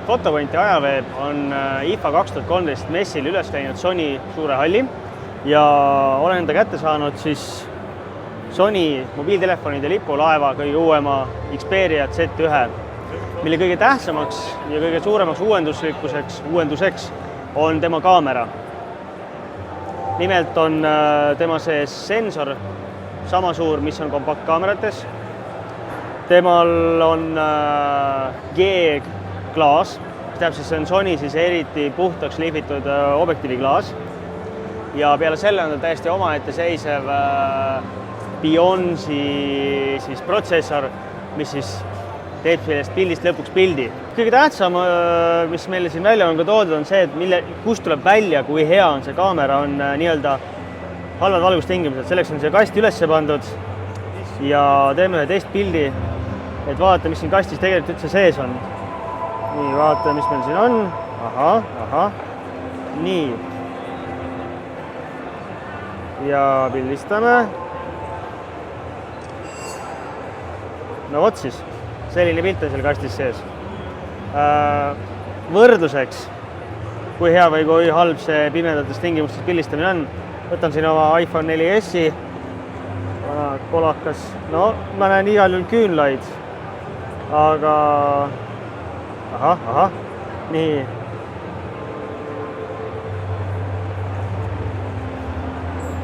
Fotopointi ajaveeb on IFA 2013 messil üles läinud Sony suure halli ja olen enda kätte saanud siis Sony mobiiltelefonide lipulaeva kõige uuema Xperia Z1, mille kõige tähtsamaks ja kõige suuremaks uuenduseks on tema kaamera. Nimelt on tema sees sensor sama suur, mis on kompaktkaamerates. Temal on G-klaas, täpselt see on Sony siis eriti puhtaks lihvitud objektiiviklaas. Ja peale selle on ta täiesti omaette seisev Bionzi siis protsessor, mis siis teeb sellest pildist lõpuks pildi. Kõige tähtsam, mis meile siin välja on ka toodud, on see, et kust tuleb välja, kui hea on see kaamera, on nii-öelda halvad valgustingimused. Selleks on see kast üles pandud ja teeme ühe testpildi, et vaadata, mis siin kastis tegelikult üldse sees on. Nii, vaata, mis meil siin on. Aha. Nii. Ja pildistame. No vot siis. Selline pilt on seal kastis sees. Võrdluseks, kui hea või kui halb see pimedates tingimustes pildistamine on, võtan siin oma iPhone 4S-i, kolakas, no ma näen igal juhul küünlaid, aga nii.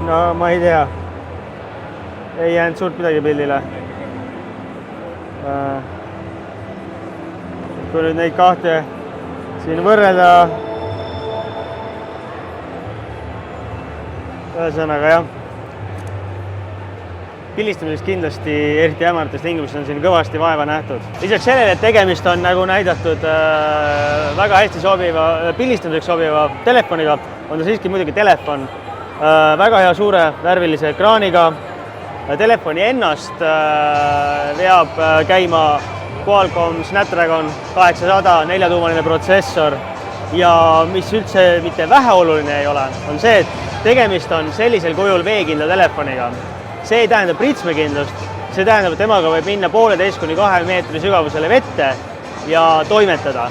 No ma ei tea, ei jäänud suurt midagi pildile. Kui nüüd neid kahte siin võrrelda, ühesõnaga jah, pildistamiseks kindlasti eriti hämarates tingimustes on siin kõvasti vaeva nähtud. Lisaks sellele, et tegemist on nagu näidatud väga hästi sobiva, pildistamiseks sobiva telefoniga, on ta siiski muidugi telefon väga hea suure värvilise ekraaniga. Telefoni ennast veab käima Qualcomm Snapdragon 800 4-tuumaline protsessor ja mis üldse mitte väheoluline ei ole, on see, et tegemist on sellisel kujul veekindla telefoniga. See ei tähenda pritsmekindlust, see tähendab, et temaga võib minna 1,5 kuni 2 meetri sügavusele vette ja toimetada.